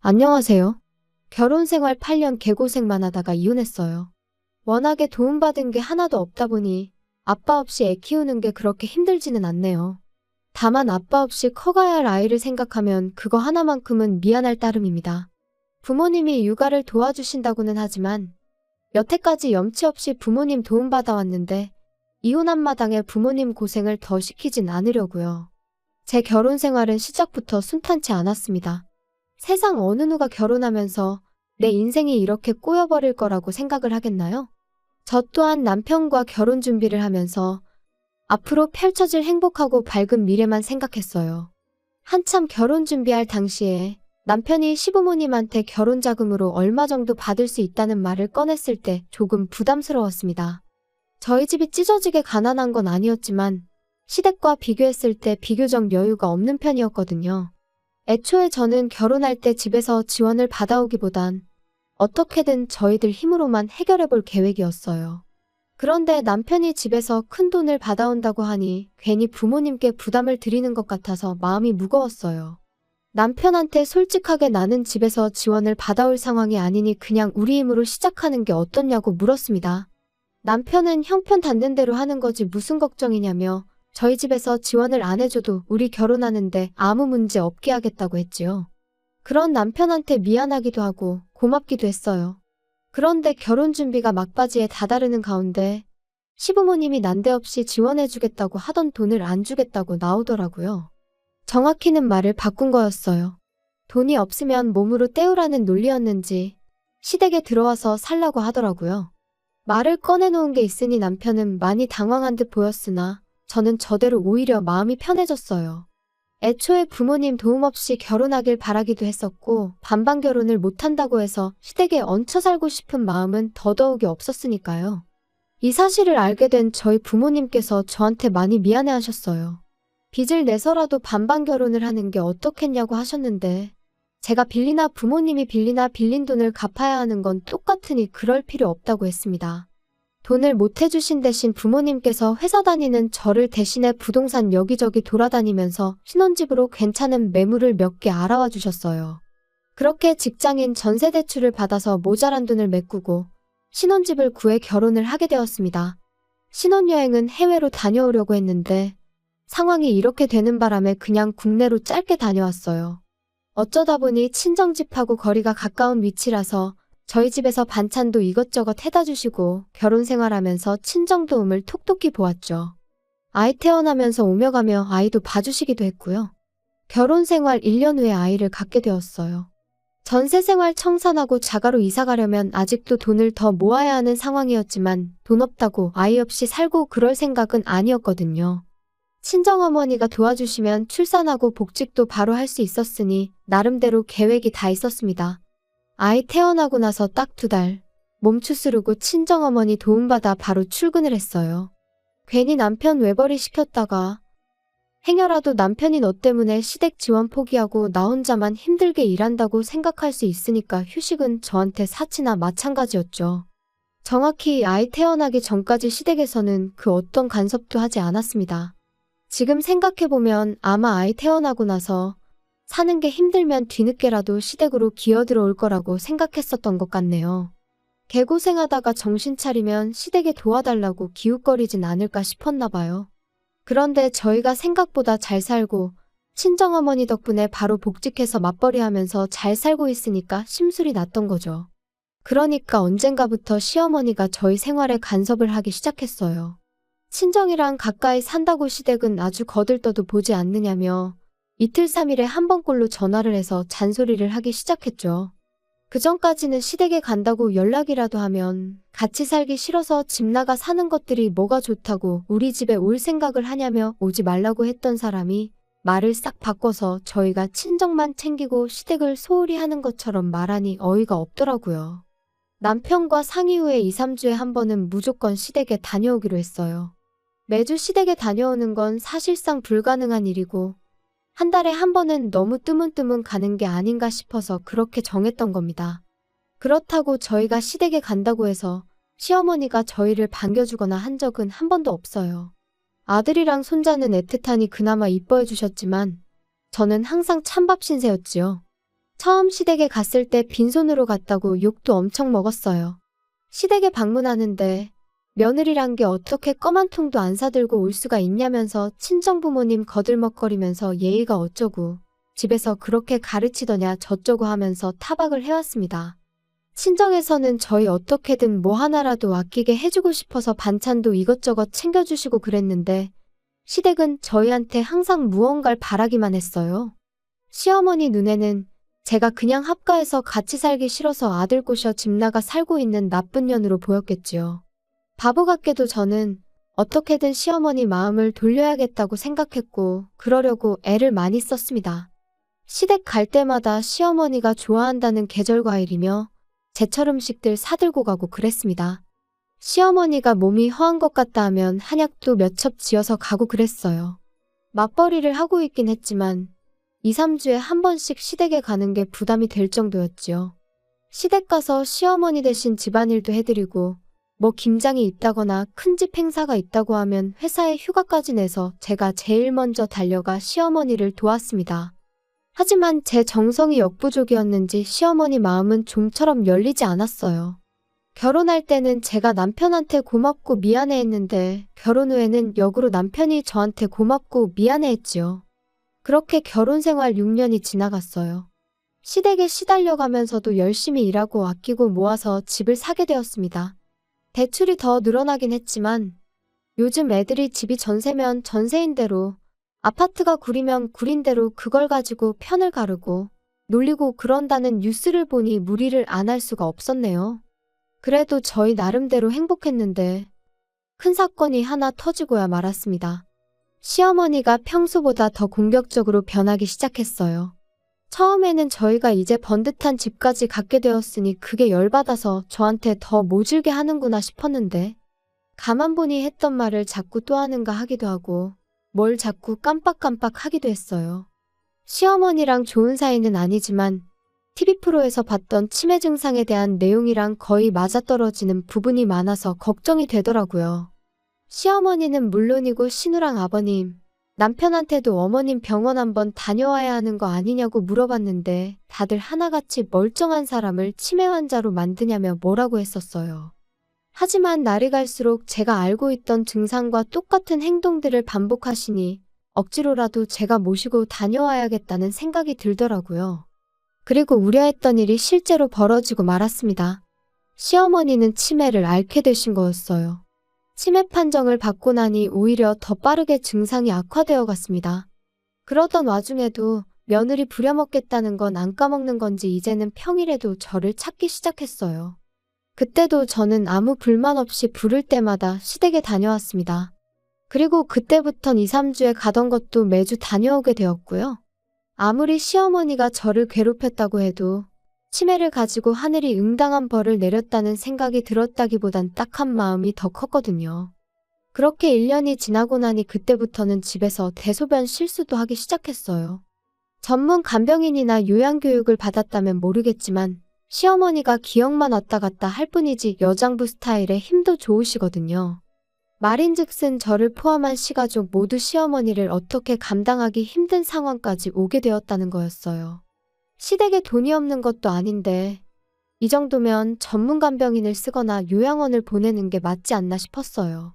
안녕하세요. 결혼 생활 8년 개고생만 하다가 이혼했어요. 워낙에 도움받은 게 하나도 없다 보니 아빠 없이 애 키우는 게 그렇게 힘들지는 않네요. 다만 아빠 없이 커가야 할 아이를 생각하면 그거 하나만큼은 미안할 따름입니다. 부모님이 육아를 도와주신다고는 하지만 여태까지 염치 없이 부모님 도움받아왔는데 이혼한 마당에 부모님 고생을 더 시키진 않으려고요. 제 결혼 생활은 시작부터 순탄치 않았습니다. 세상 어느 누가 결혼하면서 내 인생이 이렇게 꼬여버릴 거라고 생각을 하겠나요? 저 또한 남편과 결혼 준비를 하면서 앞으로 펼쳐질 행복하고 밝은 미래만 생각했어요. 한참 결혼 준비할 당시에 남편이 시부모님한테 결혼 자금으로 얼마 정도 받을 수 있다는 말을 꺼냈을 때 조금 부담스러웠습니다. 저희 집이 찢어지게 가난한 건 아니었지만 시댁과 비교했을 때 비교적 여유가 없는 편이었거든요. 애초에 저는 결혼할 때 집에서 지원을 받아오기보단 어떻게든 저희들 힘으로만 해결해 볼 계획이었어요. 그런데 남편이 집에서 큰 돈을 받아온다고 하니 괜히 부모님께 부담을 드리는 것 같아서 마음이 무거웠어요. 남편한테 솔직하게 나는 집에서 지원을 받아올 상황이 아니니 그냥 우리 힘으로 시작하는 게 어떻냐고 물었습니다. 남편은 형편 닿는 대로 하는 거지 무슨 걱정이냐며 저희 집에서 지원을 안 해줘도 우리 결혼하는데 아무 문제 없게 하겠다고 했지요. 그런 남편한테 미안하기도 하고 고맙기도 했어요. 그런데 결혼 준비가 막바지에 다다르는 가운데 시부모님이 난데없이 지원해주겠다고 하던 돈을 안 주겠다고 나오더라고요. 정확히는 말을 바꾼 거였어요. 돈이 없으면 몸으로 때우라는 논리였는지 시댁에 들어와서 살라고 하더라고요. 말을 꺼내놓은 게 있으니 남편은 많이 당황한 듯 보였으나 저는 저대로 오히려 마음이 편해졌어요. 애초에 부모님 도움 없이 결혼하길 바라기도 했었고 반반 결혼을 못한다고 해서 시댁에 얹혀 살고 싶은 마음은 더더욱이 없었으니까요. 이 사실을 알게 된 저희 부모님께서 저한테 많이 미안해하셨어요. 빚을 내서라도 반반 결혼을 하는 게 어떻겠냐고 하셨는데 제가 빌리나 부모님이 빌리나 빌린 돈을 갚아야 하는 건 똑같으니 그럴 필요 없다고 했습니다. 돈을 못 해주신 대신 부모님께서 회사 다니는 저를 대신해 부동산 여기저기 돌아다니면서 신혼집으로 괜찮은 매물을 몇 개 알아와 주셨어요. 그렇게 직장인 전세대출을 받아서 모자란 돈을 메꾸고 신혼집을 구해 결혼을 하게 되었습니다. 신혼여행은 해외로 다녀오려고 했는데 상황이 이렇게 되는 바람에 그냥 국내로 짧게 다녀왔어요. 어쩌다 보니 친정집하고 거리가 가까운 위치라서 저희 집에서 반찬도 이것저것 해다 주시고 결혼 생활하면서 친정 도움을 톡톡히 보았죠. 아이 태어나면서 오며 가며 아이도 봐주시기도 했고요. 결혼 생활 1년 후에 아이를 갖게 되었어요. 전세 생활 청산하고 자가로 이사 가려면 아직도 돈을 더 모아야 하는 상황이었지만 돈 없다고 아이 없이 살고 그럴 생각은 아니었거든요. 친정어머니가 도와주시면 출산하고 복직도 바로 할 수 있었으니 나름대로 계획이 다 있었습니다. 아이 태어나고 나서 딱 2달 몸추스르고 친정어머니 도움받아 바로 출근을 했어요. 괜히 남편 외벌이 시켰다가 행여라도 남편이 너 때문에 시댁 지원 포기하고 나 혼자만 힘들게 일한다고 생각할 수 있으니까 휴식은 저한테 사치나 마찬가지였죠. 정확히 아이 태어나기 전까지 시댁에서는 그 어떤 간섭도 하지 않았습니다. 지금 생각해보면 아마 아이 태어나고 나서 사는 게 힘들면 뒤늦게라도 시댁으로 기어들어올 거라고 생각했었던 것 같네요. 개고생하다가 정신 차리면 시댁에 도와달라고 기웃거리진 않을까 싶었나 봐요. 그런데 저희가 생각보다 잘 살고 친정어머니 덕분에 바로 복직해서 맞벌이하면서 잘 살고 있으니까 심술이 났던 거죠. 그러니까 언젠가부터 시어머니가 저희 생활에 간섭을 하기 시작했어요. 친정이랑 가까이 산다고 시댁은 아주 거들떠도 보지 않느냐며 이틀 3일에 한 번꼴로 전화를 해서 잔소리를 하기 시작했죠. 그전까지는 시댁에 간다고 연락이라도 하면 같이 살기 싫어서 집 나가 사는 것들이 뭐가 좋다고 우리 집에 올 생각을 하냐며 오지 말라고 했던 사람이 말을 싹 바꿔서 저희가 친정만 챙기고 시댁을 소홀히 하는 것처럼 말하니 어이가 없더라고요. 남편과 상의 후에 2, 3주에 한 번은 무조건 시댁에 다녀오기로 했어요. 매주 시댁에 다녀오는 건 사실상 불가능한 일이고 한 달에 한 번은 너무 뜨문뜨문 가는 게 아닌가 싶어서 그렇게 정했던 겁니다. 그렇다고 저희가 시댁에 간다고 해서 시어머니가 저희를 반겨주거나 한 적은 한 번도 없어요. 아들이랑 손자는 애틋하니 그나마 이뻐해 주셨지만 저는 항상 찬밥 신세였지요. 처음 시댁에 갔을 때 빈손으로 갔다고 욕도 엄청 먹었어요. 시댁에 방문하는데 며느리란 게 어떻게 껌 한 통도 안 사들고 올 수가 있냐면서 친정부모님 거들먹거리면서 예의가 어쩌고 집에서 그렇게 가르치더냐 저쩌고 하면서 타박을 해왔습니다. 친정에서는 저희 어떻게든 뭐 하나라도 아끼게 해주고 싶어서 반찬도 이것저것 챙겨주시고 그랬는데 시댁은 저희한테 항상 무언가를 바라기만 했어요. 시어머니 눈에는 제가 그냥 합가해서 같이 살기 싫어서 아들 꼬셔 집 나가 살고 있는 나쁜 년으로 보였겠지요. 바보 같게도 저는 어떻게든 시어머니 마음을 돌려야겠다고 생각했고 그러려고 애를 많이 썼습니다. 시댁 갈 때마다 시어머니가 좋아한다는 계절과일이며 제철 음식들 사들고 가고 그랬습니다. 시어머니가 몸이 허한 것 같다 하면 한약도 몇 첩 지어서 가고 그랬어요. 맞벌이를 하고 있긴 했지만 2, 3주에 한 번씩 시댁에 가는 게 부담이 될 정도였지요. 시댁 가서 시어머니 대신 집안일도 해드리고 뭐 김장이 있다거나 큰 집 행사가 있다고 하면 회사에 휴가까지 내서 제가 제일 먼저 달려가 시어머니를 도왔습니다. 하지만 제 정성이 역부족이었는지 시어머니 마음은 좀처럼 열리지 않았어요. 결혼할 때는 제가 남편한테 고맙고 미안해했는데 결혼 후에는 역으로 남편이 저한테 고맙고 미안해했지요. 그렇게 결혼 생활 6년이 지나갔어요. 시댁에 시달려가면서도 열심히 일하고 아끼고 모아서 집을 사게 되었습니다. 대출이 더 늘어나긴 했지만 요즘 애들이 집이 전세면 전세인 대로 아파트가 구리면 구린 대로 그걸 가지고 편을 가르고 놀리고 그런다는 뉴스를 보니 무리를 안 할 수가 없었네요. 그래도 저희 나름대로 행복했는데 큰 사건이 하나 터지고야 말았습니다. 시어머니가 평소보다 더 공격적으로 변하기 시작했어요. 처음에는 저희가 이제 번듯한 집까지 갖게 되었으니 그게 열받아서 저한테 더 모질게 하는구나 싶었는데 가만 보니 했던 말을 자꾸 또 하는가 하기도 하고 뭘 자꾸 깜빡깜빡 하기도 했어요. 시어머니랑 좋은 사이는 아니지만 TV 프로에서 봤던 치매 증상에 대한 내용이랑 거의 맞아떨어지는 부분이 많아서 걱정이 되더라고요. 시어머니는 물론이고 신우랑 아버님, 남편한테도 어머님 병원 한번 다녀와야 하는 거 아니냐고 물어봤는데 다들 하나같이 멀쩡한 사람을 치매 환자로 만드냐며 뭐라고 했었어요. 하지만 날이 갈수록 제가 알고 있던 증상과 똑같은 행동들을 반복하시니 억지로라도 제가 모시고 다녀와야겠다는 생각이 들더라고요. 그리고 우려했던 일이 실제로 벌어지고 말았습니다. 시어머니는 치매를 앓게 되신 거였어요. 치매 판정을 받고 나니 오히려 더 빠르게 증상이 악화되어 갔습니다. 그러던 와중에도 며느리 부려먹겠다는 건 안 까먹는 건지 이제는 평일에도 저를 찾기 시작했어요. 그때도 저는 아무 불만 없이 부를 때마다 시댁에 다녀왔습니다. 그리고 그때부턴 2, 3주에 가던 것도 매주 다녀오게 되었고요. 아무리 시어머니가 저를 괴롭혔다고 해도 치매를 가지고 하늘이 응당한 벌을 내렸다는 생각이 들었다기보단 딱한 마음이 더 컸거든요. 그렇게 1년이 지나고 나니 그때부터는 집에서 대소변 실수도 하기 시작했어요. 전문 간병인이나 요양교육을 받았다면 모르겠지만 시어머니가 기억만 왔다 갔다 할 뿐이지 여장부 스타일에 힘도 좋으시거든요. 말인즉슨 저를 포함한 시가족 모두 시어머니를 어떻게 감당하기 힘든 상황까지 오게 되었다는 거였어요. 시댁에 돈이 없는 것도 아닌데 이 정도면 전문 간병인을 쓰거나 요양원을 보내는 게 맞지 않나 싶었어요.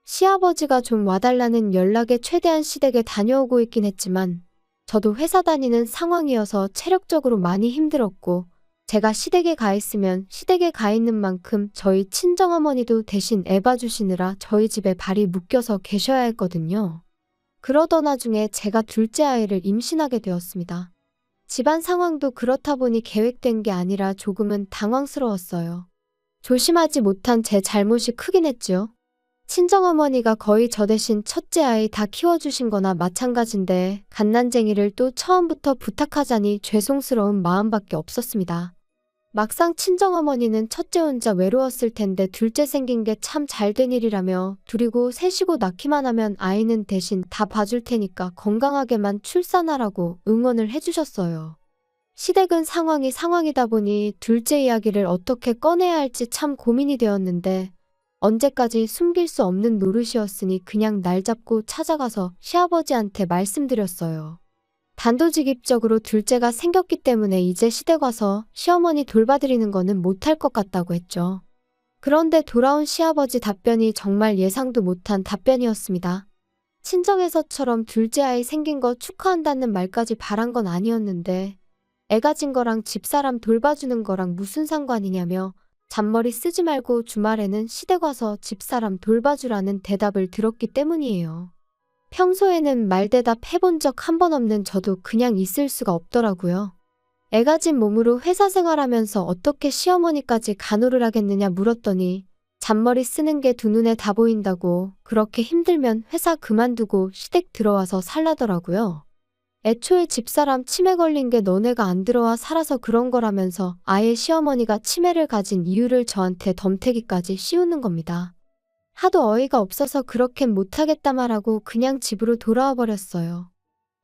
시아버지가 좀 와달라는 연락에 최대한 시댁에 다녀오고 있긴 했지만 저도 회사 다니는 상황이어서 체력적으로 많이 힘들었고 제가 시댁에 가 있으면 시댁에 가 있는 만큼 저희 친정어머니도 대신 애 봐주시느라 저희 집에 발이 묶여서 계셔야 했거든요. 그러던 와중에 제가 둘째 아이를 임신하게 되었습니다. 집안 상황도 그렇다 보니 계획된 게 아니라 조금은 당황스러웠어요. 조심하지 못한 제 잘못이 크긴 했죠. 친정어머니가 거의 저 대신 첫째 아이 다 키워주신 거나 마찬가지인데 갓난쟁이를 또 처음부터 부탁하자니 죄송스러운 마음밖에 없었습니다. 막상 친정어머니는 첫째 혼자 외로웠을 텐데 둘째 생긴 게 참 잘된 일이라며 둘이고 셋이고 낳기만 하면 아이는 대신 다 봐줄 테니까 건강하게만 출산하라고 응원을 해주셨어요. 시댁은 상황이 상황이다 보니 둘째 이야기를 어떻게 꺼내야 할지 참 고민이 되었는데 언제까지 숨길 수 없는 노릇이었으니 그냥 날 잡고 찾아가서 시아버지한테 말씀드렸어요. 단도직입적으로 둘째가 생겼기 때문에 이제 시댁 와서 시어머니 돌봐드리는 거는 못할 것 같다고 했죠. 그런데 돌아온 시아버지 답변이 정말 예상도 못한 답변이었습니다. 친정에서처럼 둘째 아이 생긴 거 축하한다는 말까지 바란 건 아니었는데 애 가진 거랑 집사람 돌봐주는 거랑 무슨 상관이냐며 잔머리 쓰지 말고 주말에는 시댁 와서 집사람 돌봐주라는 대답을 들었기 때문이에요. 평소에는 말대답 해본 적 한 번 없는 저도 그냥 있을 수가 없더라고요. 애 가진 몸으로 회사 생활하면서 어떻게 시어머니까지 간호를 하겠느냐 물었더니 잔머리 쓰는 게 두 눈에 다 보인다고 그렇게 힘들면 회사 그만두고 시댁 들어와서 살라더라고요. 애초에 집사람 치매 걸린 게 너네가 안 들어와 살아서 그런 거라면서 아예 시어머니가 치매를 가진 이유를 저한테 덤태기까지 씌우는 겁니다. 하도 어이가 없어서 그렇게는 못하겠다 말하고 그냥 집으로 돌아와 버렸어요.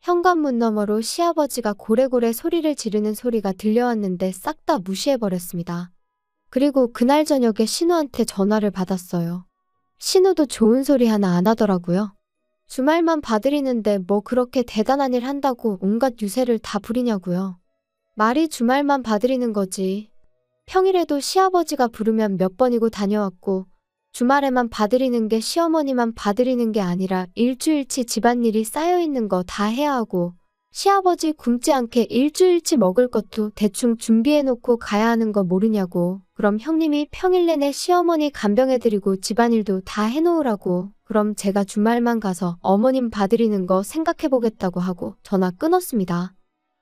현관문 너머로 시아버지가 고래고래 소리를 지르는 소리가 들려왔는데 싹 다 무시해버렸습니다. 그리고 그날 저녁에 신우한테 전화를 받았어요. 신우도 좋은 소리 하나 안 하더라고요. 주말만 봐드리는데 뭐 그렇게 대단한 일 한다고 온갖 유세를 다 부리냐고요. 말이 주말만 봐드리는 거지. 평일에도 시아버지가 부르면 몇 번이고 다녀왔고 주말에만 봐드리는 게 시어머니만 봐드리는 게 아니라 일주일치 집안일이 쌓여있는 거 다 해야 하고 시아버지 굶지 않게 일주일치 먹을 것도 대충 준비해놓고 가야 하는 거 모르냐고. 그럼 형님이 평일 내내 시어머니 간병해드리고 집안일도 다 해놓으라고. 그럼 제가 주말만 가서 어머님 봐드리는 거 생각해보겠다고 하고 전화 끊었습니다.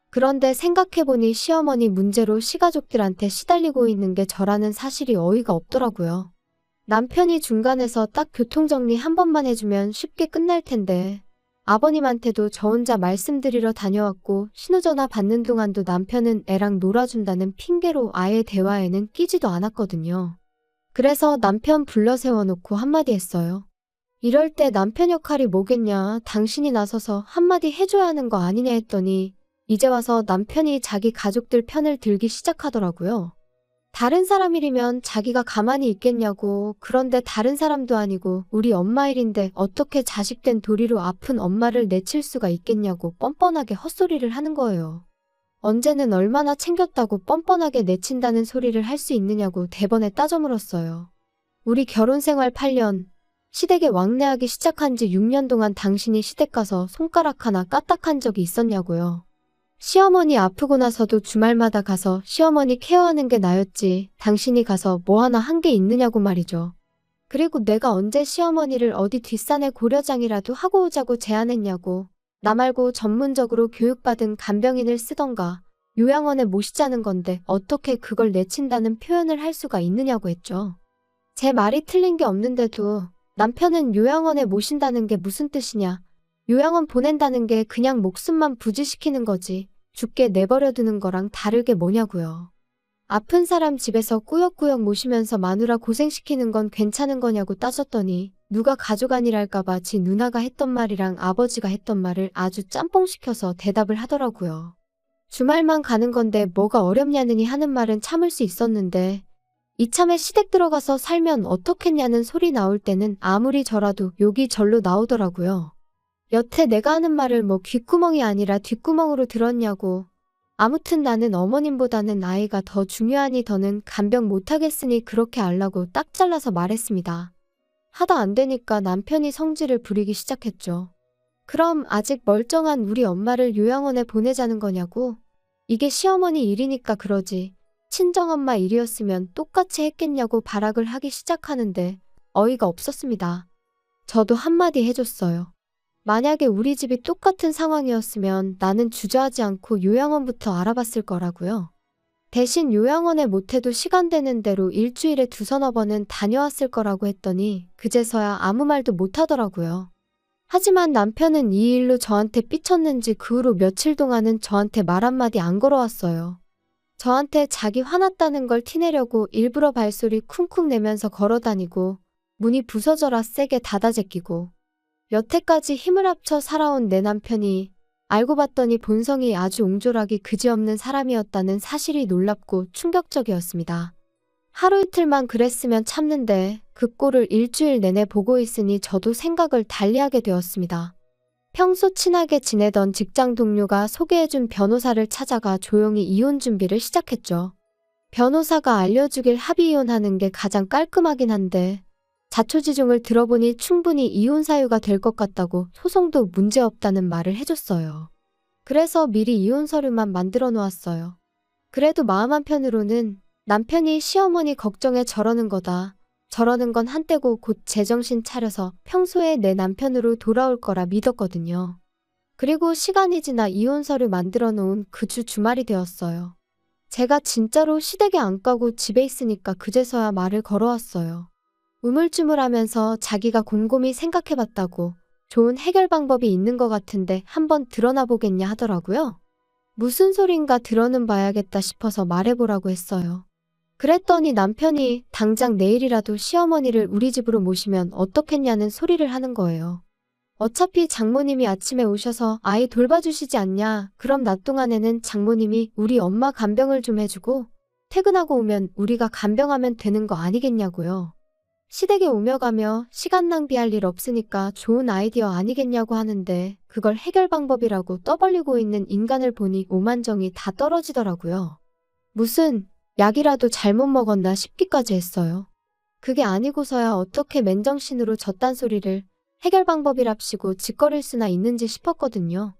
그런데 생각해보니 시어머니 문제로 시가족들한테 시달리고 있는 게 저라는 사실이 어이가 없더라고요. 남편이 중간에서 딱 교통정리 한 번만 해주면 쉽게 끝날 텐데 아버님한테도 저 혼자 말씀드리러 다녀왔고 신호전화 받는 동안도 남편은 애랑 놀아준다는 핑계로 아예 대화에는 끼지도 않았거든요. 그래서 남편 불러 세워놓고 한마디 했어요. 이럴 때 남편 역할이 뭐겠냐, 당신이 나서서 한마디 해줘야 하는 거 아니냐 했더니 이제 와서 남편이 자기 가족들 편을 들기 시작하더라고요. 다른 사람 일이면 자기가 가만히 있겠냐고. 그런데 다른 사람도 아니고 우리 엄마 일인데 어떻게 자식된 도리로 아픈 엄마를 내칠 수가 있겠냐고 뻔뻔하게 헛소리를 하는 거예요. 언제는 얼마나 챙겼다고 뻔뻔하게 내친다는 소리를 할 수 있느냐고 대번에 따져 물었어요. 우리 결혼생활 8년, 시댁에 왕래하기 시작한 지 6년 동안 당신이 시댁 가서 손가락 하나 까딱한 적이 있었냐고요. 시어머니 아프고 나서도 주말마다 가서 시어머니 케어하는 게 나였지 당신이 가서 뭐 하나 한 게 있느냐고 말이죠. 그리고 내가 언제 시어머니를 어디 뒷산에 고려장이라도 하고 오자고 제안했냐고. 나 말고 전문적으로 교육받은 간병인을 쓰던가 요양원에 모시자는 건데 어떻게 그걸 내친다는 표현을 할 수가 있느냐고 했죠. 제 말이 틀린 게 없는데도 남편은 요양원에 모신다는 게 무슨 뜻이냐. 요양원 보낸다는 게 그냥 목숨만 부지시키는 거지 죽게 내버려 두는 거랑 다르게 뭐냐고요. 아픈 사람 집에서 꾸역꾸역 모시면서 마누라 고생시키는 건 괜찮은 거냐고 따졌더니 누가 가족 아니랄까봐 지 누나가 했던 말이랑 아버지가 했던 말을 아주 짬뽕시켜서 대답을 하더라고요. 주말만 가는 건데 뭐가 어렵냐느니 하는 말은 참을 수 있었는데 이참에 시댁 들어가서 살면 어떻겠냐는 소리 나올 때는 아무리 저라도 욕이 절로 나오더라고요. 여태 내가 하는 말을 뭐 귓구멍이 아니라 뒷구멍으로 들었냐고. 아무튼 나는 어머님보다는 아이가 더 중요하니 더는 간병 못하겠으니 그렇게 알라고 딱 잘라서 말했습니다. 하다 안 되니까 남편이 성질을 부리기 시작했죠. 그럼 아직 멀쩡한 우리 엄마를 요양원에 보내자는 거냐고. 이게 시어머니 일이니까 그러지. 친정엄마 일이었으면 똑같이 했겠냐고 발악을 하기 시작하는데 어이가 없었습니다. 저도 한마디 해줬어요. 만약에 우리 집이 똑같은 상황이었으면 나는 주저하지 않고 요양원부터 알아봤을 거라고요. 대신 요양원에 못해도 시간 되는 대로 일주일에 2~3번은 다녀왔을 거라고 했더니 그제서야 아무 말도 못하더라고요. 하지만 남편은 이 일로 저한테 삐쳤는지 그 후로 며칠 동안은 저한테 말 한마디 안 걸어왔어요. 저한테 자기 화났다는 걸 티내려고 일부러 발소리 쿵쿵 내면서 걸어다니고 문이 부서져라 세게 닫아 제끼고 여태까지 힘을 합쳐 살아온 내 남편이 알고 봤더니 본성이 아주 옹졸하기 그지없는 사람이었다는 사실이 놀랍고 충격적이었습니다. 하루 이틀만 그랬으면 참는데 그 꼴을 일주일 내내 보고 있으니 저도 생각을 달리하게 되었습니다. 평소 친하게 지내던 직장 동료가 소개해준 변호사를 찾아가 조용히 이혼 준비를 시작했죠. 변호사가 알려주길 합의 이혼하는 게 가장 깔끔하긴 한데 자초지종을 들어보니 충분히 이혼 사유가 될 것 같다고 소송도 문제없다는 말을 해줬어요. 그래서 미리 이혼 서류만 만들어 놓았어요. 그래도 마음 한편으로는 남편이 시어머니 걱정에 저러는 거다. 저러는 건 한때고 곧 제정신 차려서 평소에 내 남편으로 돌아올 거라 믿었거든요. 그리고 시간이 지나 이혼 서류 만들어 놓은 그 주 주말이 되었어요. 제가 진짜로 시댁에 안 가고 집에 있으니까 그제서야 말을 걸어왔어요. 우물쭈물하면서 자기가 곰곰이 생각해봤다고 좋은 해결 방법이 있는 것 같은데 한번 드러나 보겠냐 하더라고요. 무슨 소린가 들어는 봐야겠다 싶어서 말해보라고 했어요. 그랬더니 남편이 당장 내일이라도 시어머니를 우리 집으로 모시면 어떻겠냐는 소리를 하는 거예요. 어차피 장모님이 아침에 오셔서 아이 돌봐주시지 않냐. 그럼 낮 동안에는 장모님이 우리 엄마 간병을 좀 해주고 퇴근하고 오면 우리가 간병하면 되는 거 아니겠냐고요. 시댁에 오며 가며 시간 낭비할 일 없으니까 좋은 아이디어 아니겠냐고 하는데 그걸 해결 방법이라고 떠벌리고 있는 인간을 보니 오만정이 다 떨어지더라고요. 무슨 약이라도 잘못 먹었나 싶기까지 했어요. 그게 아니고서야 어떻게 맨정신으로 저딴 소리를 해결 방법이랍시고 짓거릴 수나 있는지 싶었거든요.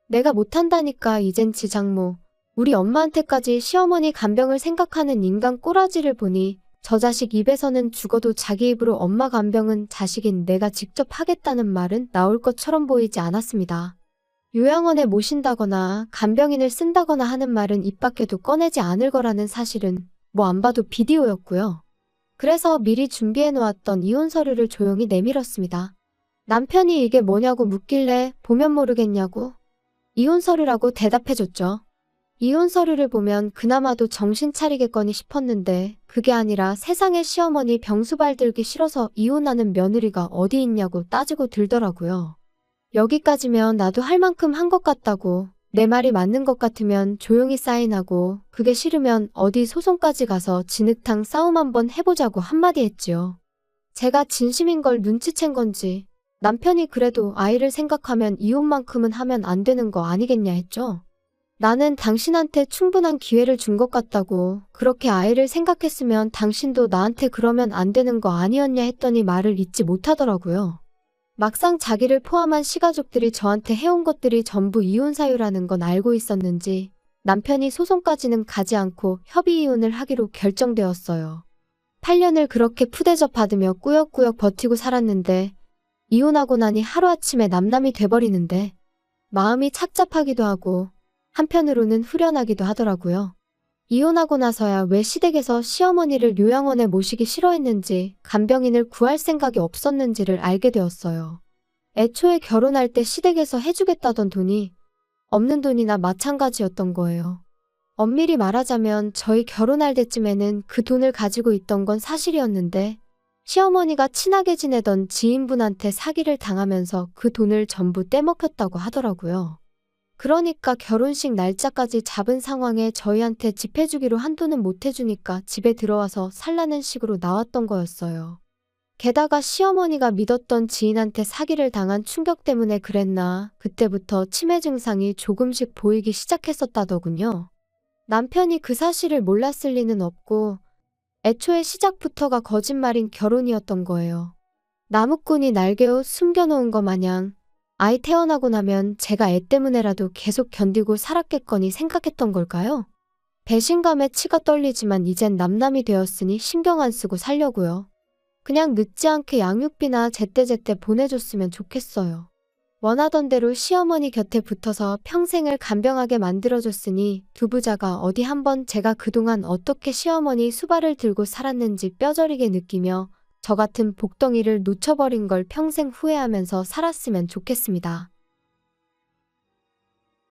내가 못한다니까 이젠 지 장모, 우리 엄마한테까지 시어머니 간병을 생각하는 인간 꼬라지를 보니 저 자식 입에서는 죽어도 자기 입으로 엄마 간병은 자식인 내가 직접 하겠다는 말은 나올 것처럼 보이지 않았습니다. 요양원에 모신다거나 간병인을 쓴다거나 하는 말은 입 밖에도 꺼내지 않을 거라는 사실은 뭐 안 봐도 비디오였고요. 그래서 미리 준비해 놓았던 이혼 서류를 조용히 내밀었습니다. 남편이 이게 뭐냐고 묻길래 보면 모르겠냐고 이혼 서류라고 대답해줬죠. 이혼 서류를 보면 그나마도 정신 차리겠거니 싶었는데 그게 아니라 세상에 시어머니 병수발 들기 싫어서 이혼하는 며느리가 어디 있냐고 따지고 들더라고요. 여기까지면 나도 할 만큼 한 것 같다고 내 말이 맞는 것 같으면 조용히 사인하고 그게 싫으면 어디 소송까지 가서 진흙탕 싸움 한번 해보자고 한마디 했지요. 제가 진심인 걸 눈치챈 건지 남편이 그래도 아이를 생각하면 이혼만큼은 하면 안 되는 거 아니겠냐 했죠. 나는 당신한테 충분한 기회를 준 것 같다고 그렇게 아이를 생각했으면 당신도 나한테 그러면 안 되는 거 아니었냐 했더니 말을 잇지 못하더라고요. 막상 자기를 포함한 시가족들이 저한테 해온 것들이 전부 이혼 사유라는 건 알고 있었는지 남편이 소송까지는 가지 않고 협의 이혼을 하기로 결정되었어요. 8년을 그렇게 푸대접 받으며 꾸역꾸역 버티고 살았는데 이혼하고 나니 하루아침에 남남이 돼버리는데 마음이 착잡하기도 하고 한편으로는 후련하기도 하더라고요. 이혼하고 나서야 왜 시댁에서 시어머니를 요양원에 모시기 싫어했는지 간병인을 구할 생각이 없었는지를 알게 되었어요. 애초에 결혼할 때 시댁에서 해주겠다던 돈이 없는 돈이나 마찬가지였던 거예요. 엄밀히 말하자면 저희 결혼할 때쯤에는 그 돈을 가지고 있던 건 사실이었는데 시어머니가 친하게 지내던 지인분한테 사기를 당하면서 그 돈을 전부 떼먹혔다고 하더라고요. 그러니까 결혼식 날짜까지 잡은 상황에 저희한테 집 해주기로 한 돈은 못 해주니까 집에 들어와서 살라는 식으로 나왔던 거였어요. 게다가 시어머니가 믿었던 지인한테 사기를 당한 충격 때문에 그랬나 그때부터 치매 증상이 조금씩 보이기 시작했었다더군요. 남편이 그 사실을 몰랐을 리는 없고 애초에 시작부터가 거짓말인 결혼이었던 거예요. 나무꾼이 날개옷 숨겨놓은 거 마냥 아이 태어나고 나면 제가 애 때문에라도 계속 견디고 살았겠거니 생각했던 걸까요? 배신감에 치가 떨리지만 이젠 남남이 되었으니 신경 안 쓰고 살려고요. 그냥 늦지 않게 양육비나 제때제때 보내줬으면 좋겠어요. 원하던 대로 시어머니 곁에 붙어서 평생을 간병하게 만들어줬으니 두 부자가 어디 한번 제가 그동안 어떻게 시어머니 수발을 들고 살았는지 뼈저리게 느끼며 저 같은 복덩이를 놓쳐버린 걸 평생 후회하면서 살았으면 좋겠습니다.